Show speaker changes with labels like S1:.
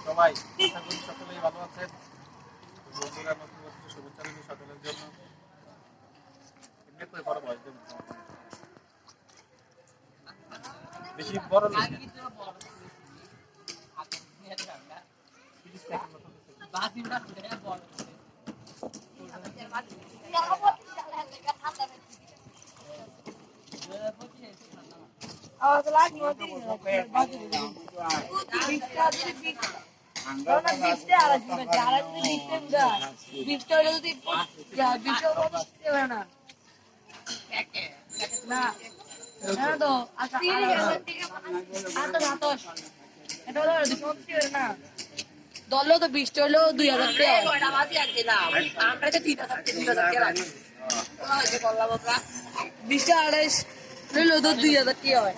S1: সবাই আশা করি সকলেই ভালো আছেন। বন্ধুরা নতুন বছরের শুভেচ্ছা রইল সকলের জন্য। এমনি করে বড় বয়স দেবেন বেশি বড় লোক
S2: দল তো 20 হলো 2000 টাকা 20 28 লইলো তো 2000 টাকা হয়।